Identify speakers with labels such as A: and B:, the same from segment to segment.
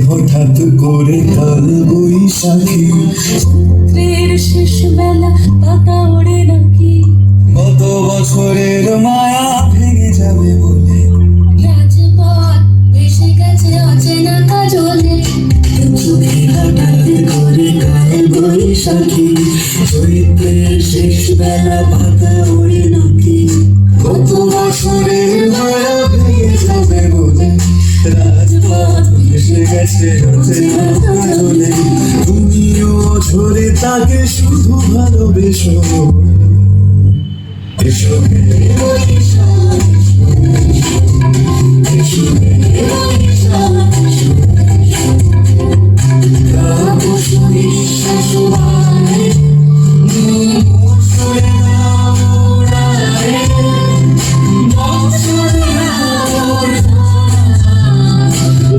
A: হঠাৎ করে কাল বৈশাখী
B: চৈত্রের শেষ বেলা পাতা ওড়ে নাকি
A: কত বছরের মায়া ভেঙে যাবে বলে
B: রাজপথ ভেসে গেছে অচেনা কাজলে
A: চোখে হঠাৎ করে কাল বৈশাখী চৈত্রের শেষ বেলা পাতা ওড়ে নাকি কত বছরের মায়া ভেঙে যাবে বলে রাজপথ ভেসে গেছে অচেনা কাজলে তুমিও ঝরে তাকে শুধু ভালোবেসো এসো হে বৈশাখ এসো হে বৈশাখ তাপস নিঃশ্বাস বাড়ে মুছড়ে দাও উড়ায়ে বছরে আলোর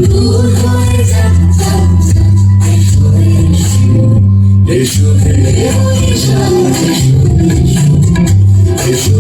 A: দূর হয়ে যাক এসো এসো হে বৈশাখ এসো